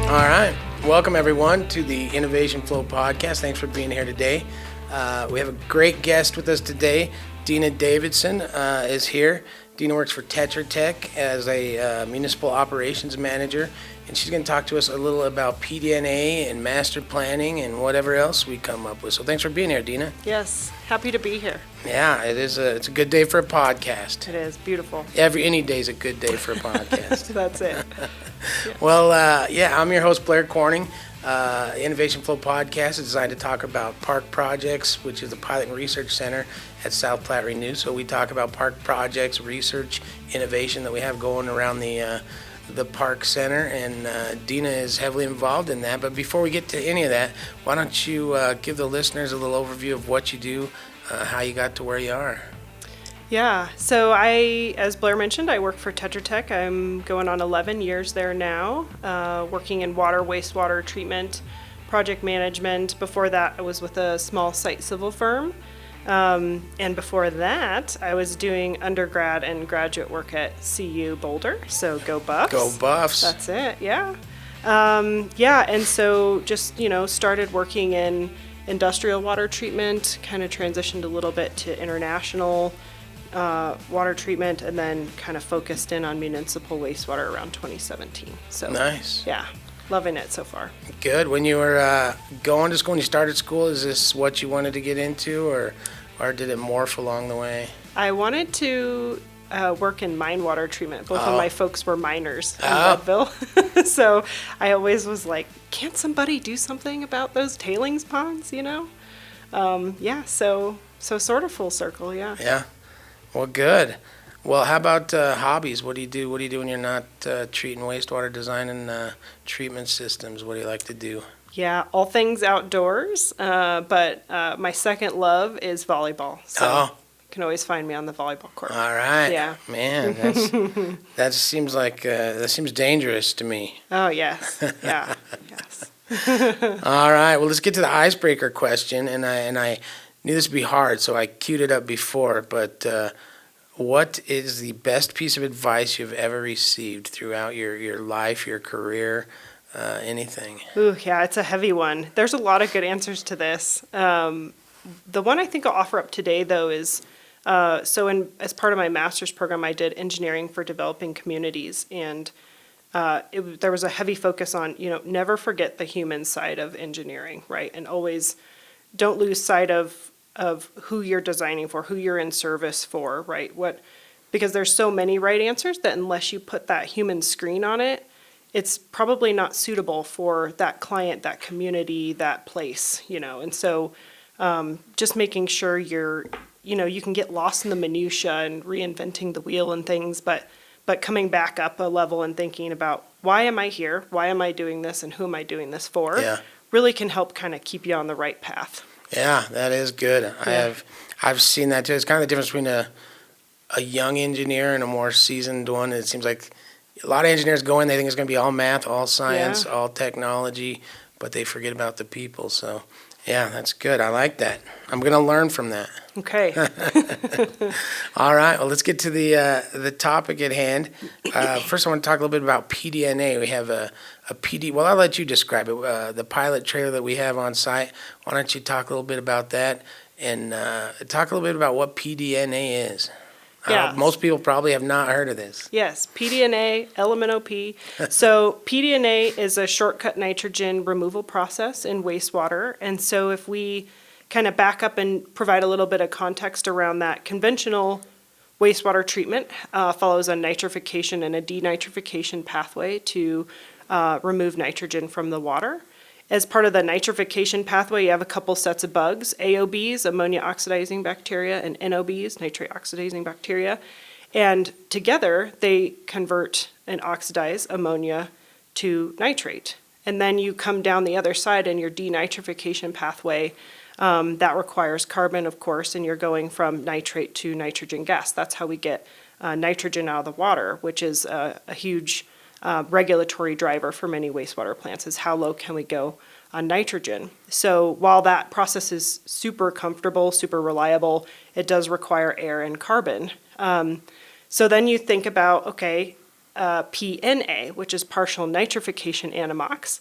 All right. Welcome, everyone, to the Innovation Flow podcast. Thanks for being here today. We have a great guest with us today. Deena Davidson is here. Deena works for Tetra Tech as a Municipal Operations Manager, and she's going to talk to us a little about PdNA and master planning and whatever else we come up with. So thanks for being here, Deena. Yes, happy to be here. Yeah, it's a good day for a podcast. It is beautiful. Any day is a good day for a podcast. That's it. Yes. Well, I'm your host, Blair Corning. Innovation Flow podcast is designed to talk about PARC projects, which is the Pilot and Research Center at South Platte Renew. So we talk about PARC projects, research, innovation that we have going around the PARC Center, and Deena is heavily involved in that. But before we get to any of that, why don't you give the listeners a little overview of what you do, how you got to where you are? Yeah, so as Blair mentioned, I work for Tetra Tech. I'm going on 11 years there now, working in water, wastewater treatment, project management. Before that, I was with a small site civil firm. And before that, I was doing undergrad and graduate work at CU Boulder. So go Buffs. Go Buffs. That's it, yeah. And so just, started working in industrial water treatment, kind of transitioned a little bit to international water treatment, and then kind of focused in on municipal wastewater around 2017. So nice. Yeah, loving it so far. Good. When you were going to school, when you started school, is this what you wanted to get into, or did it morph along the way? I wanted to work in mine water treatment. Both of my folks were miners in Leadville. So I always was like, can't somebody do something about those tailings ponds, So sort of full circle, yeah. Yeah. Well, good. Well, how about hobbies? What do you do? What do you do when you're not treating wastewater, designing treatment systems? What do you like to do? Yeah, all things outdoors. But my second love is volleyball. So you can always find me on the volleyball court. All right. Yeah. Man, that seems like that seems dangerous to me. Oh yes. Yeah. Yes. All right. Well, let's get to the icebreaker question, and I knew this would be hard, so I queued it up before, but what is the best piece of advice you've ever received throughout your life, your career, anything? Ooh, yeah, it's a heavy one. There's a lot of good answers to this. The one I think I'll offer up today, though, is as part of my master's program, I did engineering for developing communities, and there was a heavy focus on, never forget the human side of engineering, right? And always don't lose sight of who you're designing for, who you're in service for, right? Because there's so many right answers that unless you put that human screen on it, it's probably not suitable for that client, that community, that place, And so just making sure you can get lost in the minutia and reinventing the wheel and things, but coming back up a level and thinking about why am I here? Why am I doing this? And who am I doing this for? Yeah. Really can help kind of keep you on the right path. Yeah, that is good. Yeah. I've seen that too. It's kind of the difference between a young engineer and a more seasoned one. It seems like a lot of engineers go in, they think it's going to be all math, all science, all technology, but they forget about the people. So, yeah, that's good. I like that. I'm going to learn from that. Okay. All right. Well, let's get to the topic at hand. First, I want to talk a little bit about PdNA. We have a PD. Well, I'll let you describe it. The pilot trailer that we have on site. Why don't you talk a little bit about that and talk a little bit about what PdNA is? Yeah. Most people probably have not heard of this. Yes, PdNA, LMNOP. So PdNA is a shortcut nitrogen removal process in wastewater. And so if we kind of back up and provide a little bit of context around that, conventional wastewater treatment follows a nitrification and a denitrification pathway to remove nitrogen from the water. As part of the nitrification pathway, you have a couple sets of bugs, AOBs, ammonia oxidizing bacteria, and NOBs, nitrate oxidizing bacteria. And together, they convert and oxidize ammonia to nitrate. And then you come down the other side in your denitrification pathway. That requires carbon, of course, and you're going from nitrate to nitrogen gas. That's how we get nitrogen out of the water, which is a huge regulatory driver for many wastewater plants, is how low can we go on nitrogen. So while that process is super comfortable, super reliable, it does require air and carbon. So then you think about, okay, PdNA, which is partial nitrification anammox.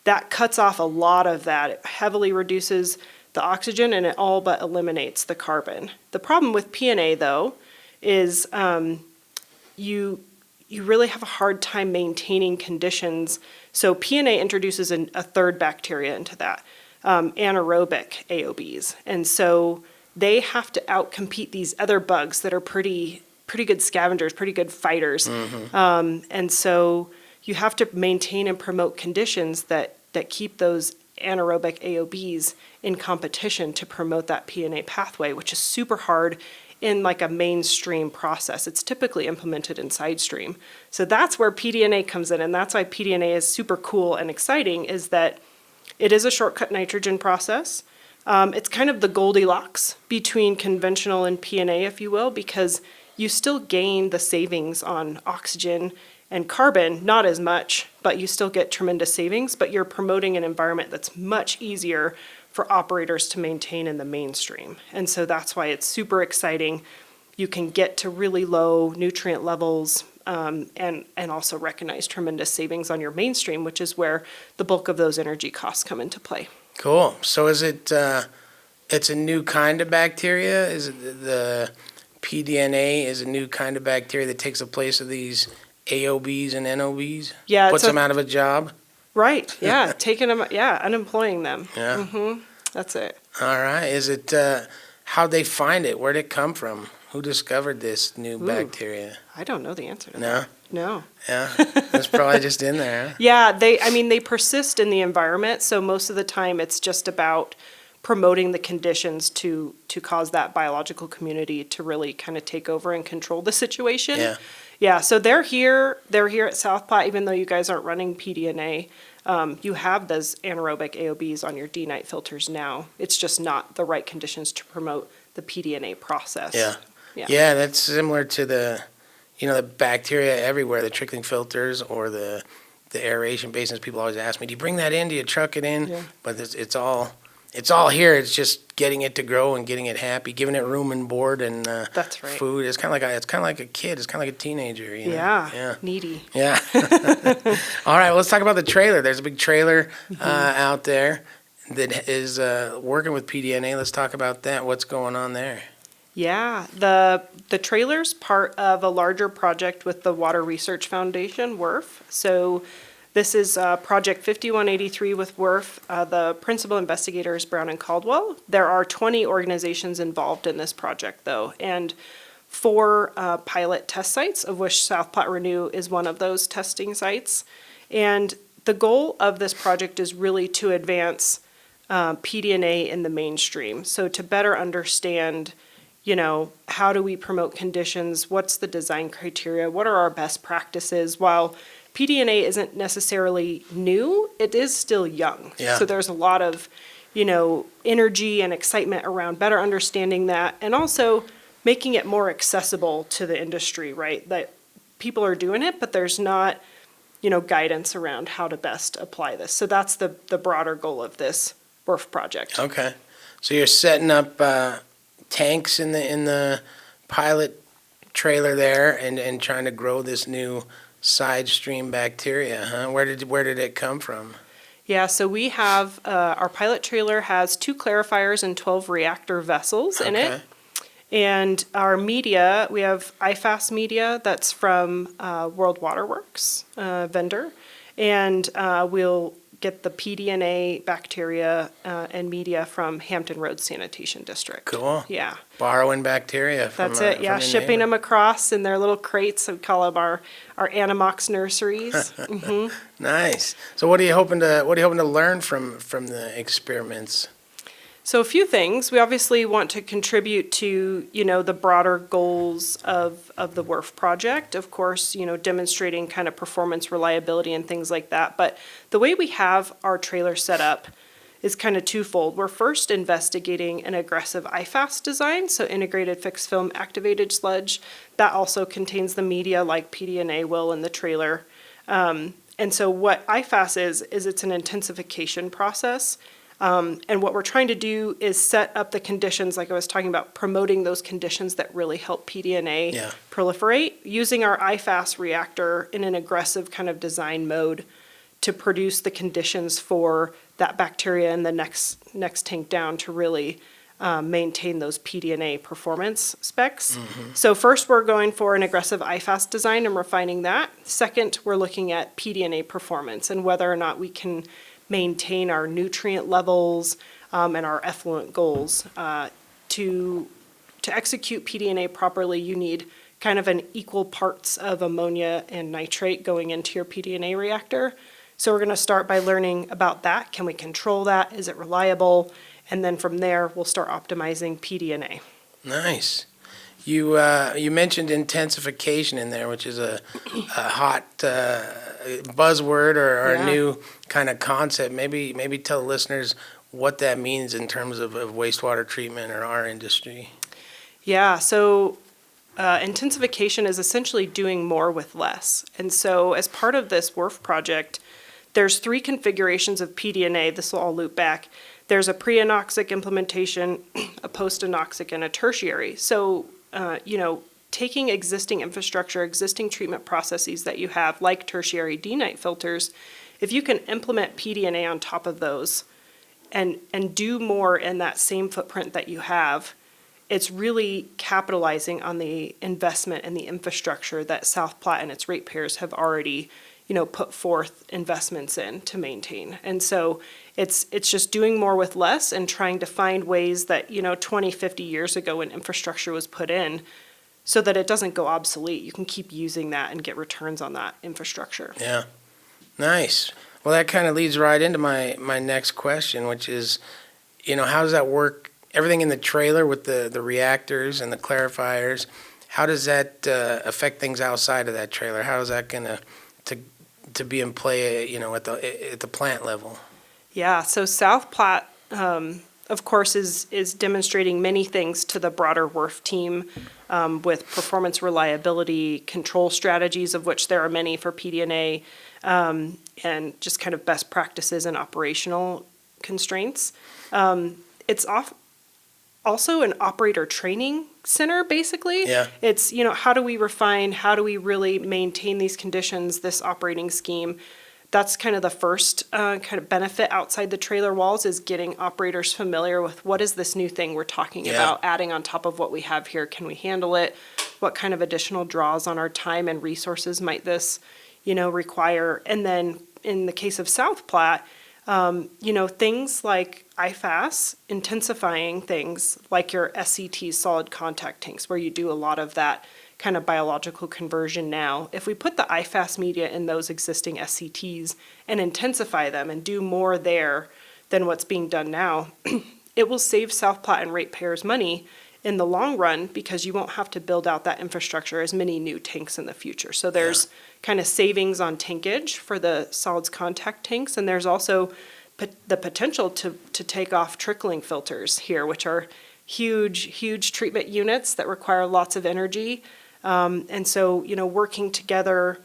That cuts off a lot of that. It heavily reduces the oxygen and it all but eliminates the carbon. The problem with PdNA, though, is you really have a hard time maintaining conditions. So PdNA introduces a third bacteria into that, anaerobic AOBs. And so they have to outcompete these other bugs that are pretty good scavengers, pretty good fighters. And so you have to maintain and promote conditions that keep those anaerobic AOBs in competition to promote that PdNA pathway, which is super hard in like a mainstream process. It's typically implemented in side stream. So that's where PdNA comes in, and that's why PdNA is super cool and exciting, is that it is a shortcut nitrogen process. It's kind of the Goldilocks between conventional and PdNA, if you will, because you still gain the savings on oxygen and carbon, not as much, but you still get tremendous savings, but you're promoting an environment that's much easier for operators to maintain in the mainstream. And so that's why it's super exciting. You can get to really low nutrient levels and also recognize tremendous savings on your mainstream, which is where the bulk of those energy costs come into play. Cool. So is it, it's a new kind of bacteria? Is it the PdNA is a new kind of bacteria that takes the place of these AOBs and NOBs? Yeah. Puts them out of a job? Right. Yeah. Taking them, unemploying them. Yeah. That's it. All right. Is it, how'd they find it? Where'd it come from? Who discovered this new bacteria? I don't know the answer to that. No. Yeah. It's probably just in there. Huh? Yeah. They persist in the environment. So most of the time it's just about promoting the conditions to cause that biological community to really kind of take over and control the situation. Yeah. Yeah, so they're here at South Platte, even though you guys aren't running PdNA. You have those anaerobic AOBs on your D-night filters now. It's just not the right conditions to promote the PdNA process. Yeah, that's similar to the bacteria everywhere, the trickling filters or the aeration basins. People always ask me, do you bring that in? Do you truck it in? Yeah. But it's all here. It's just getting it to grow and getting it happy, giving it room and board and that's right. food. It's kind of like a kid. It's kind of like a teenager. You know? Yeah. Needy. Yeah. All right. Well, let's talk about the trailer. There's a big trailer out there that is working with PdNA. Let's talk about that. What's going on there? Yeah, the trailer's part of a larger project with the Water Research Foundation, WRF. So this is Project 5183 with WRF. The principal investigator is Brown and Caldwell. There are 20 organizations involved in this project, though, and 4 pilot test sites, of which South Platte Renew is one of those testing sites. And the goal of this project is really to advance PdNA in the mainstream. So to better understand, how do we promote conditions? What's the design criteria? What are our best practices? While PdNA isn't necessarily new, it is still young. Yeah. So there's a lot of, energy and excitement around better understanding that and also making it more accessible to the industry, right? That people are doing it, but there's not, guidance around how to best apply this. So that's the broader goal of this WRF project. Okay. So you're setting up tanks in the pilot trailer there and trying to grow this new side stream bacteria, huh? Where did it come from? Yeah, so we have our pilot trailer has 2 clarifiers and 12 reactor vessels in it. And our media, we have IFAS media that's from World Water Works vendor. And we'll get the PdNA bacteria and media from Hampton Roads Sanitation District. Cool. Yeah. Borrowing bacteria from That's it. Yeah, shipping them across in their little crates. We call them our Anammox nurseries. Nice. So what are you hoping to learn from the experiments? So a few things. We obviously want to contribute to, the broader goals of the WRF project. Of course, demonstrating kind of performance, reliability, and things like that. But the way we have our trailer set up is kind of twofold. We're first investigating an aggressive IFAS design, so integrated fixed film activated sludge. That also contains the media like PdNA will in the trailer. And so what IFAS is it's an intensification process. And what we're trying to do is set up the conditions, like I was talking about, promoting those conditions that really help PdNA proliferate, using our IFAS reactor in an aggressive kind of design mode to produce the conditions for that bacteria in the next tank down to really maintain those PdNA performance specs. So first, we're going for an aggressive IFAS design and refining that. Second, we're looking at PdNA performance and whether or not we can maintain our nutrient levels and our effluent goals. To execute PdNA properly, you need kind of an equal parts of ammonia and nitrate going into your PdNA reactor. So we're going to start by learning about that. Can we control that? Is it reliable? And then from there, we'll start optimizing PdNA. Nice. You mentioned intensification in there, which is a hot buzzword or a new kind of concept. Maybe tell listeners what that means in terms of wastewater treatment or our industry. Yeah, so intensification is essentially doing more with less. And so as part of this WRF project, there's 3 configurations of PdNA. This will all loop back. There's a pre-anoxic implementation, a post-anoxic, and a tertiary. So, taking existing infrastructure, existing treatment processes that you have, like tertiary D-night filters, if you can implement PdNA on top of those and do more in that same footprint that you have, it's really capitalizing on the investment and the infrastructure that South Platte and its ratepayers have already put forth investments in to maintain. And so it's just doing more with less and trying to find ways that, 20, 50 years ago when infrastructure was put in, so that it doesn't go obsolete. You can keep using that and get returns on that infrastructure. Yeah. Nice. Well, that kind of leads right into my next question, which is, how does that work? Everything in the trailer with the reactors and the clarifiers, how does that affect things outside of that trailer? How is that going to be in play, at the plant level? Yeah, so South Platte, of course, is demonstrating many things to the broader WRF team with performance reliability, control strategies, of which there are many for PdNA, and just kind of best practices and operational constraints. It's also an operator training center, basically. Yeah. It's, how do we refine, how do we really maintain these conditions, this operating scheme? That's kind of the first kind of benefit outside the trailer walls, is getting operators familiar with what is this new thing we're talking about, adding on top of what we have here. Can we handle it? What kind of additional draws on our time and resources might this, require? And then in the case of South Platte, things like IFAS, intensifying things like your SCT solid contact tanks, where you do a lot of that kind of biological conversion now. If we put the IFAS media in those existing SCTs and intensify them and do more there than what's being done now, it will save South Platte and ratepayers money in the long run, because you won't have to build out that infrastructure as many new tanks in the future. So there's kind of savings on tankage for the solids contact tanks, and there's also the potential to take off trickling filters here, which are huge treatment units that require lots of energy. And so, working together,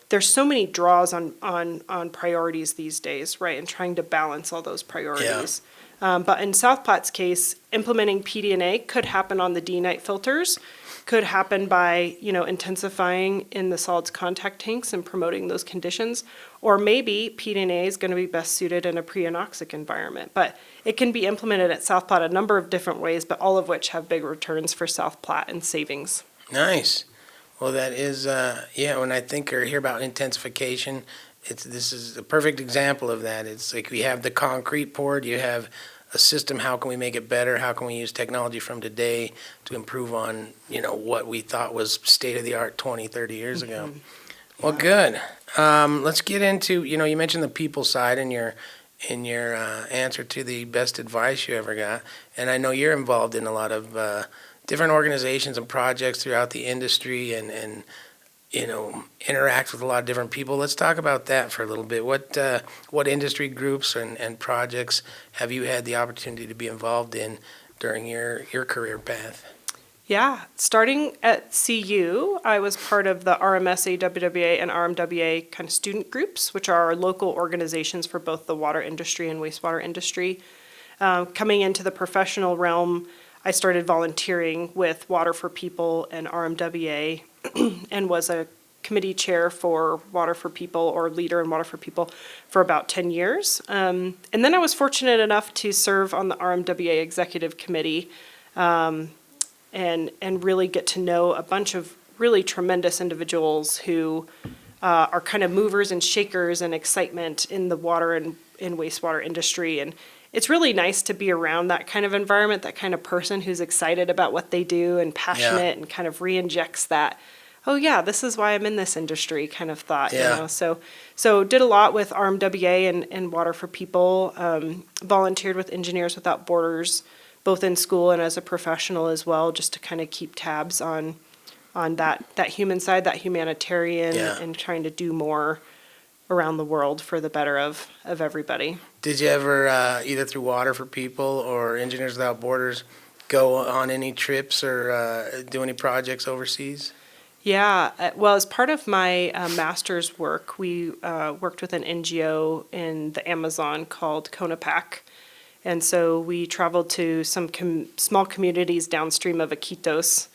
there's so many draws on priorities these days, right? And trying to balance all those priorities. But in South Platte's case, implementing PdNA could happen on the D-night filters, could happen by, intensifying in the solids contact tanks and promoting those conditions, or maybe PdNA is going to be best suited in a pre-anoxic environment. But it can be implemented at South Platte a number of different ways, but all of which have big returns for South Platte and savings. Nice. Well, that is, when I think or hear about intensification, this is a perfect example of that. It's like we have the concrete poured, you have a system, how can we make it better? How can we use technology from today to improve on, what we thought was state-of-the-art 20, 30 years ago? Well, good. Let's get into, you mentioned the people side in your answer to the best advice you ever got. And I know you're involved in a lot of different organizations and projects throughout the industry and interact with a lot of different people. Let's talk about that for a little bit. What industry groups and projects have you had the opportunity to be involved in during your career path? Yeah, starting at CU, I was part of the RMSA, WWA, and RMWA kind of student groups, which are local organizations for both the water industry and wastewater industry. Coming into the professional realm, I started volunteering with Water for People and RMWA and was a committee chair for Water for People, or leader in Water for People, for about 10 years. And then I was fortunate enough to serve on the RMWA executive committee, and really get to know a bunch of really tremendous individuals who are kind of movers and shakers and excitement in the water and in wastewater industry. And it's really nice to be around that kind of environment, that kind of person who's excited about what they do and passionate and kind of re-injects that, oh yeah, this is why I'm in this industry kind of thought, you know. So did a lot with RMWA and Water for People, volunteered with Engineers Without Borders, both in school and as a professional as well, just to kind of keep tabs on that human side, that humanitarian, and trying to do more around the world for the better of everybody. Did you ever, either through Water for People or Engineers Without Borders, go on any trips or do any projects overseas? Yeah, well, as part of my master's work, we worked with an NGO in the Amazon called Conapac. And so we traveled to some small communities downstream of Iquitos,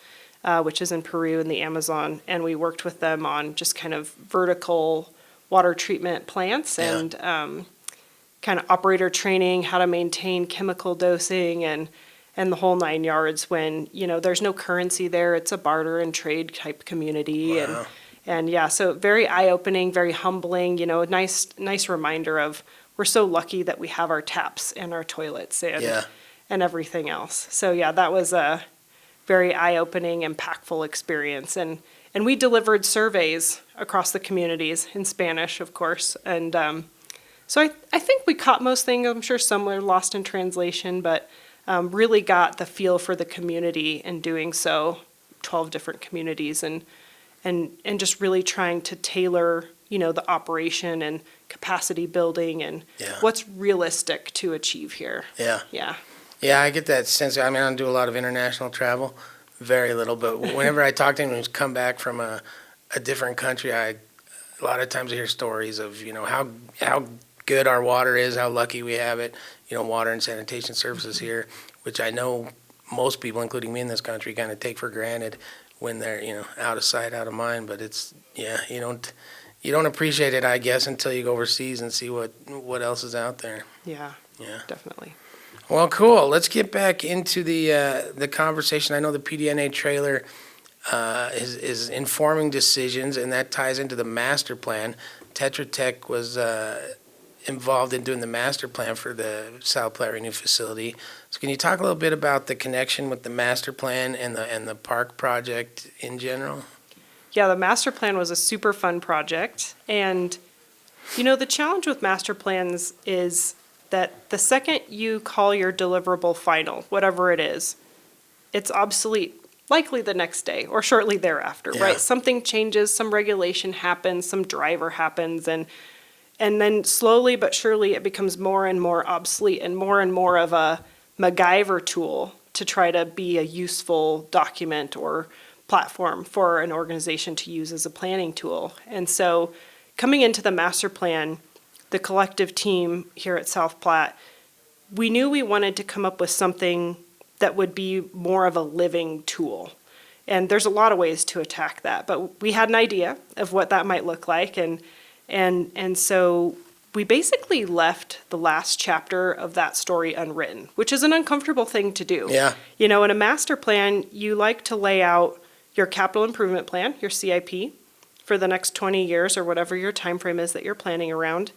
which is in Peru in the Amazon, and we worked with them on just kind of vertical water treatment plants and kind of operator training, how to maintain chemical dosing and the whole 9 yards when, you know, there's no currency there. It's a barter and trade type community. Wow. And yeah, so very eye-opening, very humbling, you know, a nice reminder of we're so lucky that we have our taps and our toilets and everything else. So yeah, that was a very eye-opening, impactful experience. And we delivered surveys across the communities in Spanish, of course. And so I think we caught most things. I'm sure some were lost in translation, but really got the feel for the community in doing so, 12 different communities, and just really trying to tailor, you know, the operation and capacity building and what's realistic to achieve here. Yeah, I get that sense. I mean, I don't do a lot of international travel, very little, but whenever I talk to anyone who's come back from a different country, a lot of times I hear stories of, you know, how good our water is, how lucky we have it, you know, water and sanitation services here, which I know most people, including me in this country, kind of take for granted when they're, you know, out of sight, out of mind. But it's, you don't appreciate it, I guess, until you go overseas and see what else is out there. Yeah, definitely. Well, cool. Let's get back into the conversation. I know the PdNA trailer is informing decisions, and that ties into the master plan. Tetra Tech was involved in doing the master plan for the South Platte Renew facility. So can you talk a little bit about the connection with the master plan and the PARC project in general? Yeah, the master plan was a super fun project. And, you know, the challenge with master plans is that the second you call your deliverable final, whatever it is, it's obsolete, likely the next day or shortly thereafter, right? Something changes, some regulation happens, some driver happens, and then slowly but surely it becomes more and more obsolete and more of a MacGyver tool to try to be a useful document or platform for an organization to use as a planning tool. And so coming into the master plan, the collective team here at South Platte, we knew we wanted to come up with something that would be more of a living tool. And there's a lot of ways to attack that, but we had an idea of what that might look like. And so we basically left the last chapter of that story unwritten, which is an uncomfortable thing to do. Yeah. You know, in a master plan, you like to lay out your capital improvement plan, your CIP, for the next 20 years or whatever your time frame is that you're planning around.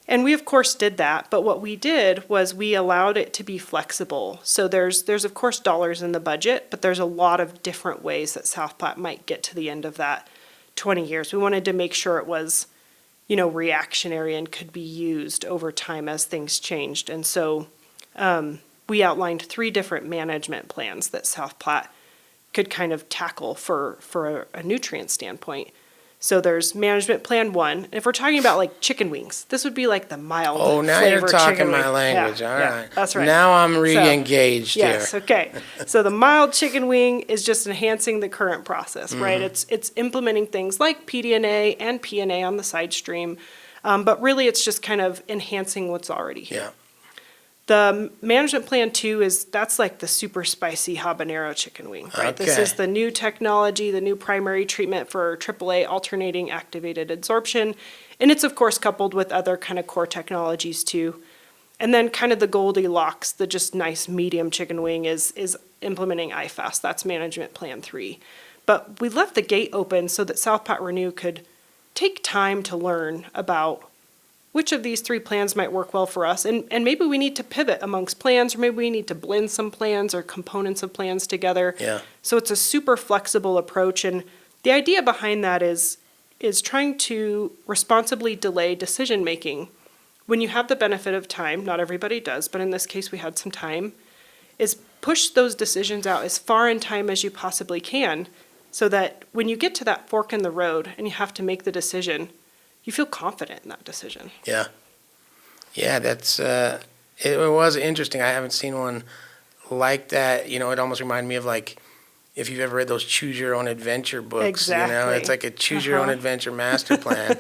And we, of course, did that. But what we did was we allowed it to be flexible. So there's of course, dollars in the budget, but there's a lot of different ways that South Platte might get to the end of that 20 years. We wanted to make sure it was, you know, reactionary and could be used over time as things changed. And so we outlined 3 different management plans that South Platte could kind of tackle for a nutrient standpoint. So there's management plan 1. If we're talking about like chicken wings, this would be like the mild Oh, now flavor you're talking chicken my wing. language. Yeah, All yeah, right. that's right. Now I'm re-engaged Yes, here. okay. So the mild chicken wing is just enhancing the current process, right? It's implementing things like PdNA and PNA on the side stream, but really it's just kind of enhancing what's already here. Yeah. The management plan 2 that's like the super spicy habanero chicken wing, right? This Okay. is the new technology, the new primary treatment for AAA alternating activated adsorption. And it's of course coupled with other kind of core technologies too. And then kind of the Goldilocks, the just nice medium chicken wing is implementing IFAS. That's management plan 3. But we left the gate open so that South Platte Renew could take time to learn about which of these 3 plans might work well for us. And maybe we need to pivot amongst plans, or maybe we need to blend some plans or components of plans together. Yeah. So it's a super flexible approach. And the idea behind that is trying to responsibly delay decision making when you have the benefit of time. Not everybody does, but in this case we had some time. Is push those decisions out as far in time as you possibly can, so that when you get to that fork in the road and you have to make the decision, you feel confident in that decision. Yeah. Yeah, that's it was interesting. I haven't seen one like that. You know, it almost reminded me of like if you've ever read those choose your own adventure books. Exactly. You know, it's like a choose your own adventure master plan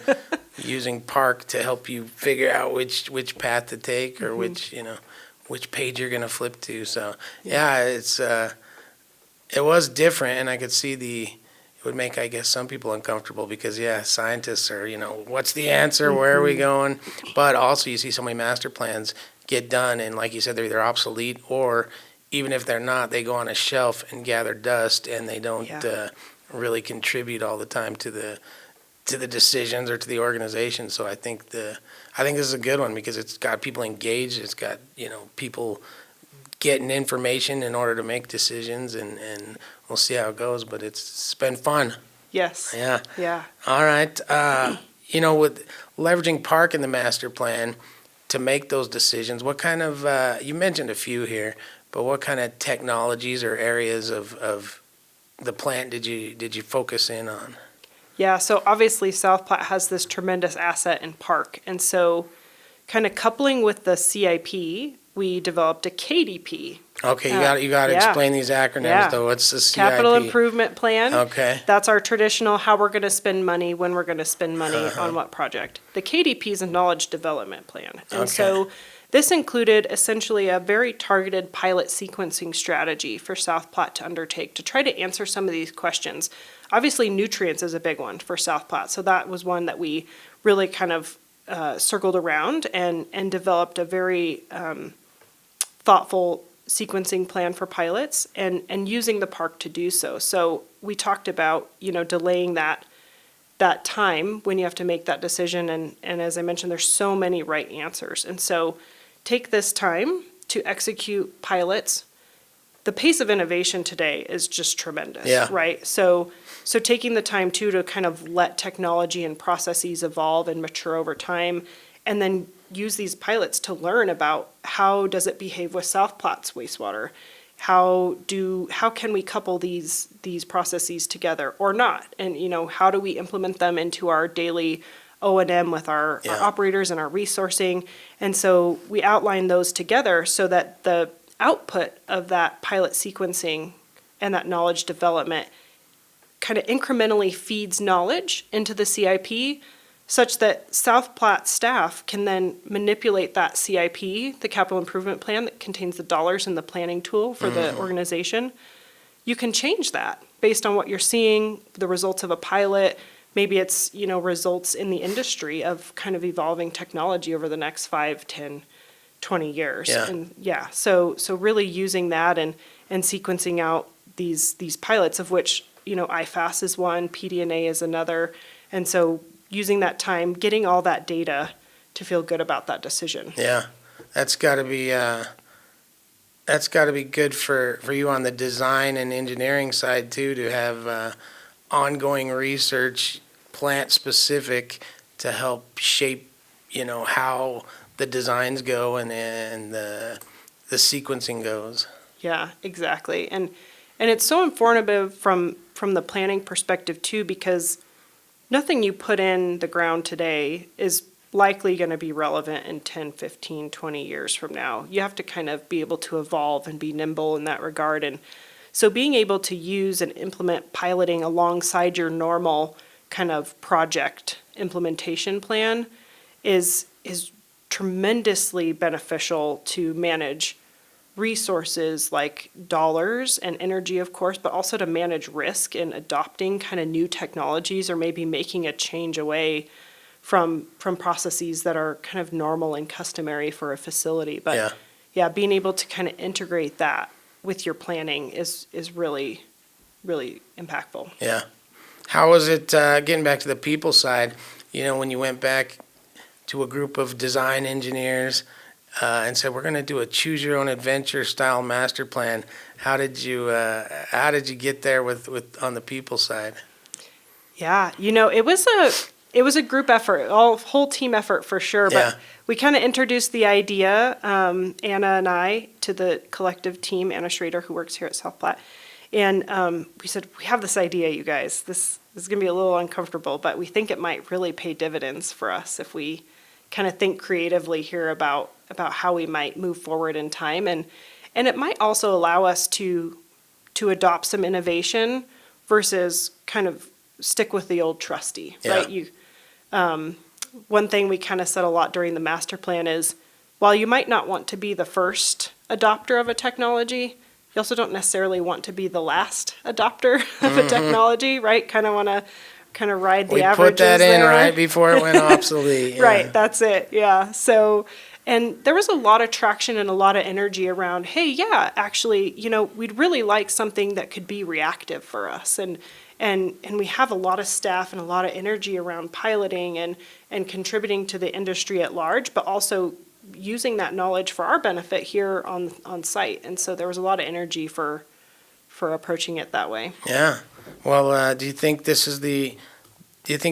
using PARC to help you figure out which path to take or which page you're going to flip to. So, yeah, it was different, and I could see it would make, I guess, some people uncomfortable because, yeah, scientists are, what's the answer? Where are we going? But also you see so many master plans get done, and like you said, they're either obsolete or even if they're not, they go on a shelf and gather dust, and they don't really contribute all the time to the decisions or to the organization. So I think this is a good one because it's got people engaged. It's got, people getting information in order to make decisions, and we'll see how it goes, but it's been fun. Yes. Yeah. Yeah. All right. With leveraging PARC in the master plan to make those decisions, what kind of, you mentioned a few here, but what kind of technologies or areas of the plant did you focus in on? Yeah, so obviously South Platte has this tremendous asset in PARC, and so kind of coupling with the CIP, we developed a KDP. Okay, you got to explain these acronyms though. What's the CIP? Capital Improvement Plan. Okay. That's our traditional how we're going to spend money, when we're going to spend money on what project. The KDP is a knowledge development plan. And so this included essentially a very targeted pilot sequencing strategy for South Platte to undertake to try to answer some of these questions. Obviously, nutrients is a big one for South Platte, so that was one that we really kind of circled around and developed a very thoughtful sequencing plan for pilots and using the PARC to do so. So we talked about, delaying that time when you have to make that decision. And as I mentioned, there's so many right answers. And so take this time to execute pilots. The pace of innovation today is just tremendous, right? So taking the time to kind of let technology and processes evolve and mature over time, and then use these pilots to learn about how does it behave with South Platte's wastewater? How can we couple these processes together or not? And how do we implement them into our daily O&M with our operators and our resourcing? And so we outline those together so that the output of that pilot sequencing and that knowledge development kind of incrementally feeds knowledge into the CIP, such that South Platte staff can then manipulate that CIP, the capital improvement plan that contains the dollars in the planning tool for the organization. You can change that based on what you're seeing, the results of a pilot. Maybe it's, results in the industry of kind of evolving technology over the next 5, 10, 20 years. Yeah. And so really using that and sequencing out these pilots, of which, IFAS is one, PdNA is another. And so using that time, getting all that data to feel good about that decision. Yeah, that's got to be good for you on the design and engineering side too, to have ongoing research, plant specific, to help shape, how the designs go and the sequencing goes. Yeah, exactly. And it's so informative from the planning perspective too, because nothing you put in the ground today is likely going to be relevant in 10, 15, 20 years from now. You have to kind of be able to evolve and be nimble in that regard. And so being able to use and implement piloting alongside your normal kind of project implementation plan is tremendously beneficial to manage resources like dollars and energy, of course, but also to manage risk in adopting kind of new technologies or maybe making a change away from processes that are kind of normal and customary for a facility. But yeah, being able to kind of integrate that with your planning is really, really impactful. Yeah. How was it, getting back to the people side, when you went back to a group of design engineers and said, we're going to do a choose your own adventure style master plan. How did you get there with on the people side? Yeah, it was a group effort, whole team effort for sure. But we kind of introduced the idea, Anna and I, to the collective team, Anna Schrader, who works here at South Platte. And we said, we have this idea, you guys. This is going to be a little uncomfortable, but we think it might really pay dividends for us if we kind of think creatively here about how we might move forward in time. And it might also allow us to adopt some innovation versus kind of stick with the old trusty, right? One thing we kind of said a lot during the master plan is, while you might not want to be the first adopter of a technology, you also don't necessarily want to be the last adopter of a technology, right? Kind of want to ride the averages. We put that in right before it went obsolete. Yeah. Right, that's it, yeah. So, and there was a lot of traction and a lot of energy around, hey, yeah, actually, we'd really like something that could be reactive for us. And we have a lot of staff and a lot of energy around piloting and contributing to the industry at large, but also using that knowledge for our benefit here on site. And so there was a lot of energy for approaching it that way. Yeah. Well, do you think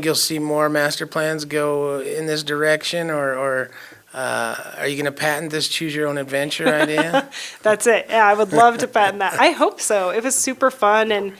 you'll see more master plans go in this direction, or are you going to patent this choose your own adventure idea? That's it. Yeah, I would love to patent that. I hope so. It was super fun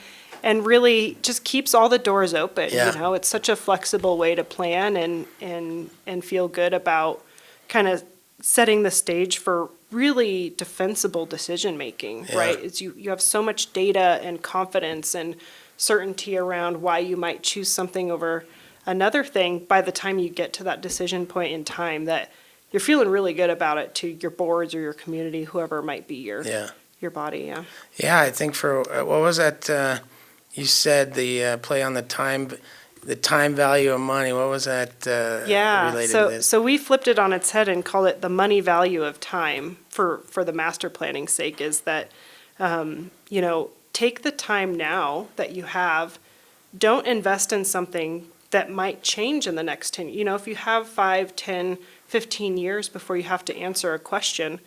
and really just keeps all the doors open. Yeah. It's such a flexible way to plan and feel good about kind of setting the stage for really defensible decision making, right? It's you have so much data and confidence and certainty around why you might choose something over another thing by the time you get to that decision point in time, that you're feeling really good about it to your boards or your community, whoever might be your body. Yeah, I think for what was that you said, the play on the time value of money. What was that related to this? So we flipped it on its head and called it the money value of time for the master planning sake, is that take the time now that you have. Don't invest in something that might change in the next 10. If you have 5, 10, 15 years before you have to answer a question,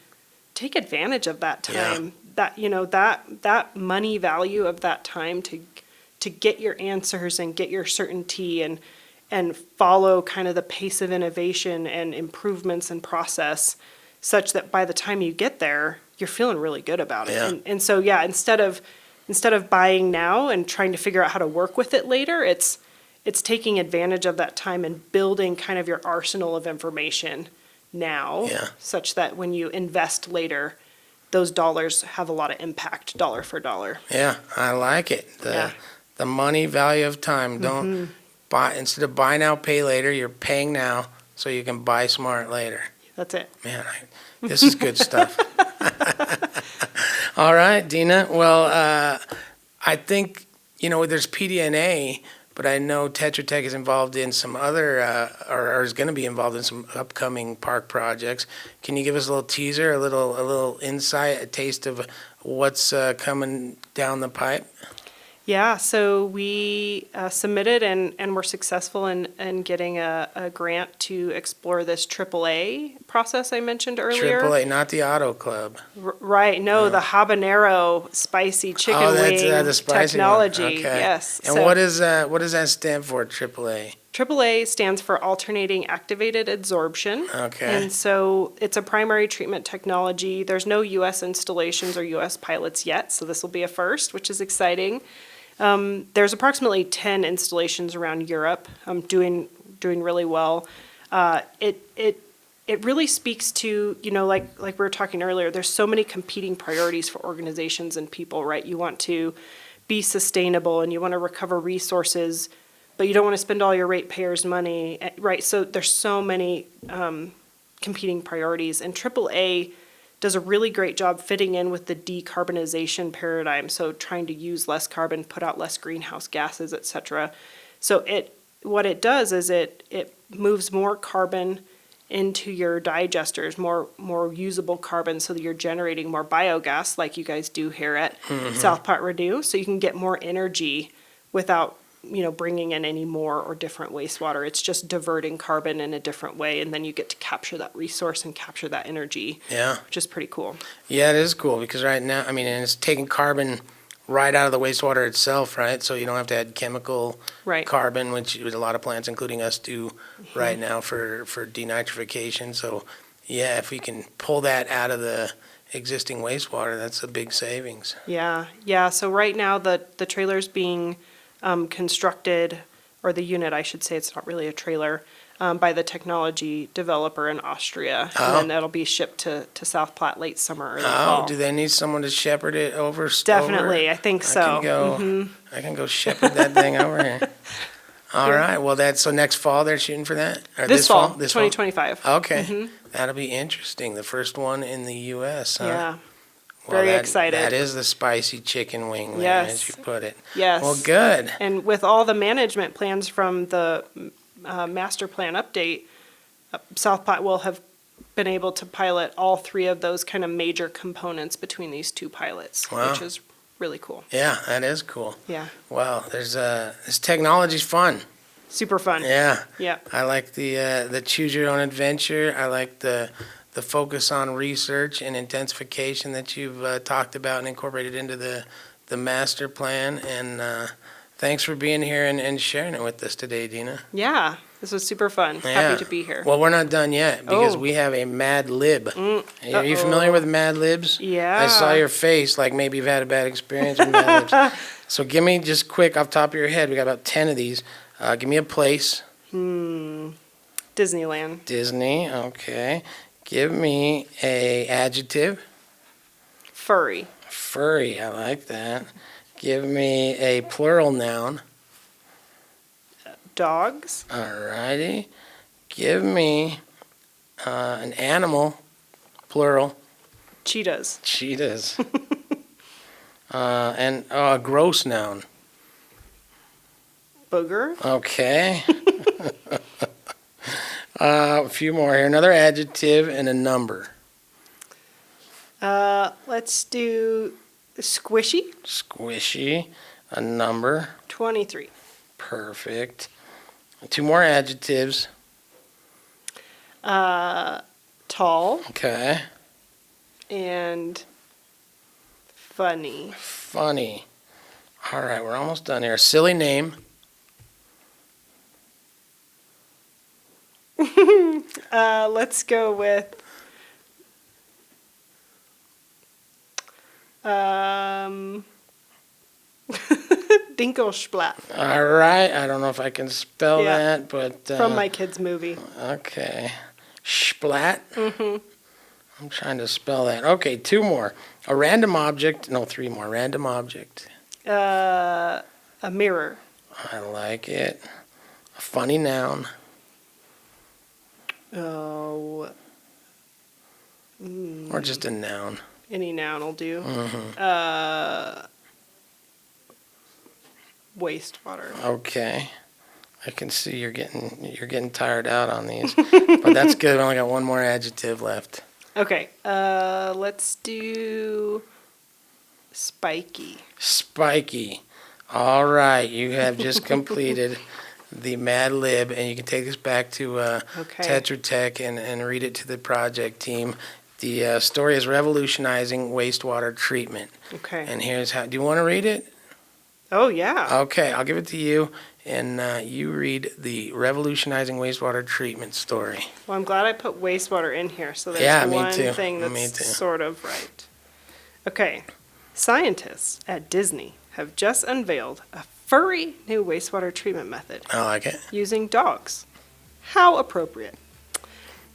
take advantage of that time. That money value of that time to get your answers and get your certainty and follow kind of the pace of innovation and improvements and process, such that by the time you get there, you're feeling really good about it. And so instead of buying now and trying to figure out how to work with it later, it's taking advantage of that time and building kind of your arsenal of information now, such that when you invest later, those dollars have a lot of impact, dollar for dollar. Yeah, I like it. The money value of time. Don't buy, instead of buy now, pay later, you're paying now so you can buy smart later. That's it. Man, this is good stuff. All right, Deena. Well, I think, there's PdNA, but I know Tetra Tech is involved in some other, or is going to be involved in some upcoming PARC projects. Can you give us a little teaser, a little insight, a taste of what's coming down the pipe? Yeah, so we submitted and were successful in getting a grant to explore this AAA process I mentioned earlier. AAA, not the Auto Club. Right, no, the habanero spicy chicken wing the spicy technology. One. Okay. Yes. And what does that stand for, AAA? AAA stands for alternating activated adsorption. Okay. And so it's a primary treatment technology. There's no U.S. installations or U.S. pilots yet, so this will be a first, which is exciting. There's approximately 10 installations around Europe, doing really well. It really speaks to, like we were talking earlier, there's so many competing priorities for organizations and people, right? You want to be sustainable and you want to recover resources, but you don't want to spend all your ratepayers' money, right? So there's so many competing priorities, and AAA does a really great job fitting in with the decarbonization paradigm. So trying to use less carbon, put out less greenhouse gases, et cetera. So what it does is it moves more carbon into your digesters, more usable carbon, so that you're generating more biogas like you guys do here at South Platte Renew, so you can get more energy without bringing in any more or different wastewater. It's just diverting carbon in a different way, and then you get to capture that resource and capture that energy. Yeah. Which is pretty cool. Yeah, it is cool because right now, and it's taking carbon right out of the wastewater itself, right? So you don't have to add chemical carbon, which a lot of plants, including us, do right now for denitrification. So yeah, if we can pull that out of the existing wastewater, that's a big savings. Yeah. So right now the trailer's being constructed, or the unit, I should say, it's not really a trailer, by the technology developer in Austria. And then that'll be shipped to South Platte late summer, early fall. Do they need someone to shepherd it over? Definitely, I think so. I can go shepherd that thing over here. All right, well, so next fall they're shooting for that? Or this fall, 2025. Okay, that'll be interesting. The first one in the U.S., huh? Yeah. Well, Very excited. That is the spicy chicken wing, there, as you put it. Yes. Well, good. And with all the management plans from the master plan update, South Platte will have been able to pilot all three of those kind of major components between these two pilots, which is really cool. Yeah, that is cool. Yeah. Wow, this technology's fun. Super fun. Yeah. Yeah. I like the choose your own adventure. I like the focus on research and intensification that you've talked about and incorporated into the master plan. And thanks for being here and sharing it with us today, Deena. Yeah, this was super fun. Happy to be here. Well, we're not done yet because we have a Mad Lib. Are you familiar with Mad Libs? Yeah. I saw your face like maybe you've had a bad experience with Mad Libs. So give me just quick off the top of your head. We got about 10 of these. Give me a place. Disneyland. Disney, okay. Give me a adjective. Furry. Furry, I like that. Give me a plural noun. Dogs. Alrighty. Give me an animal, plural. Cheetahs. Cheetahs. And a gross noun. Booger. Okay. A few more here. Another adjective and a number. Let's do squishy. Squishy. A number. 23. Perfect. 2 more adjectives. Tall. Okay. And funny. Funny. All right, we're almost done here. Silly name. Let's go with Dinkelsplat. All right, I don't know if I can spell that, but... from my kids' movie. Okay. Splat? I'm trying to spell that. Okay, 2 more. A random object. No, 3 more. Random object. A mirror. I like it. A funny noun. Oh. Or just a noun. Any noun will do. Wastewater. Okay. I can see you're getting tired out on these. But that's good. We only got 1 more adjective left. Okay. Let's do spiky. Spiky. All right. You have just completed the Mad Lib, and you can take this back to Tetra Tech and read it to the project team. The story is revolutionizing wastewater treatment. Okay. And here's how. Do you want to read it? Oh, yeah. Okay, I'll give it to you, and you read the revolutionizing wastewater treatment story. Well, I'm glad I put wastewater in here, so there's one thing Me that's too. sort of right. Okay. Scientists at Disney have just unveiled a furry new wastewater treatment method I like it. using dogs. How appropriate.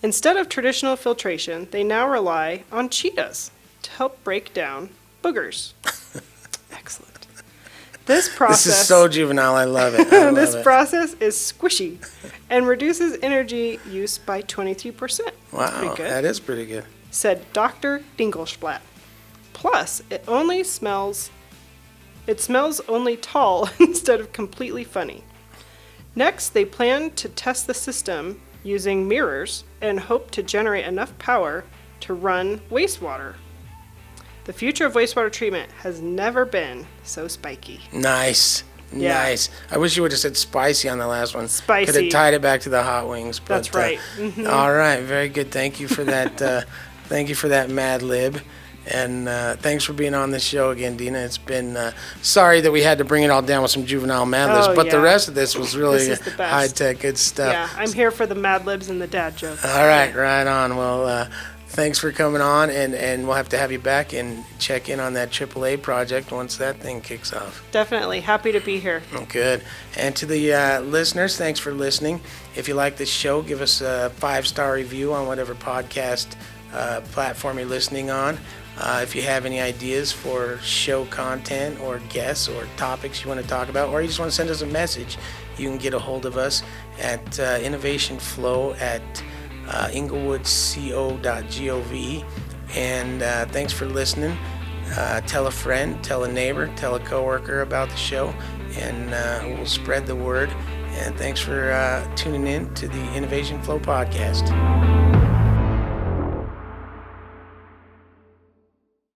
Instead of traditional filtration, they now rely on cheetahs to help break down boogers. Excellent. This process, This is so juvenile. I love it. I love this it. process is squishy and reduces energy use by 23%. Wow, Pretty good. that is pretty good. Said Dr. Dinkelsplat. Plus, it smells only tall instead of completely funny. Next, they plan to test the system using mirrors and hope to generate enough power to run wastewater. The future of wastewater treatment has never been so spiky. Nice. Yeah. Nice. I wish you would have said spicy on the last one. Spicy. Could have tied it back to the hot wings. But, That's right. Mhm. All right. Very good. Thank you for that. Thank you for that Mad Lib. And thanks for being on the show again, Deena. It's been sorry that we had to bring it all down with some juvenile Mad Libs, but the yeah. rest of this was really This is the best. high-tech, good stuff. Yeah, I'm here for the Mad Libs and the dad jokes. All right, right on. Well, thanks for coming on, and we'll have to have you back and check in on that AAA project once that thing kicks off. Definitely. Happy to be here. Good. And to the listeners, thanks for listening. If you like this show, give us a 5-star review on whatever podcast platform you're listening on. If you have any ideas for show content or guests or topics you want to talk about, or you just want to send us a message, you can get a hold of us at innovationflow@inglewoodco.gov. And thanks for listening. Tell a friend, tell a neighbor, tell a coworker about the show, and we'll spread the word. And thanks for tuning in to the Innovation Flow podcast.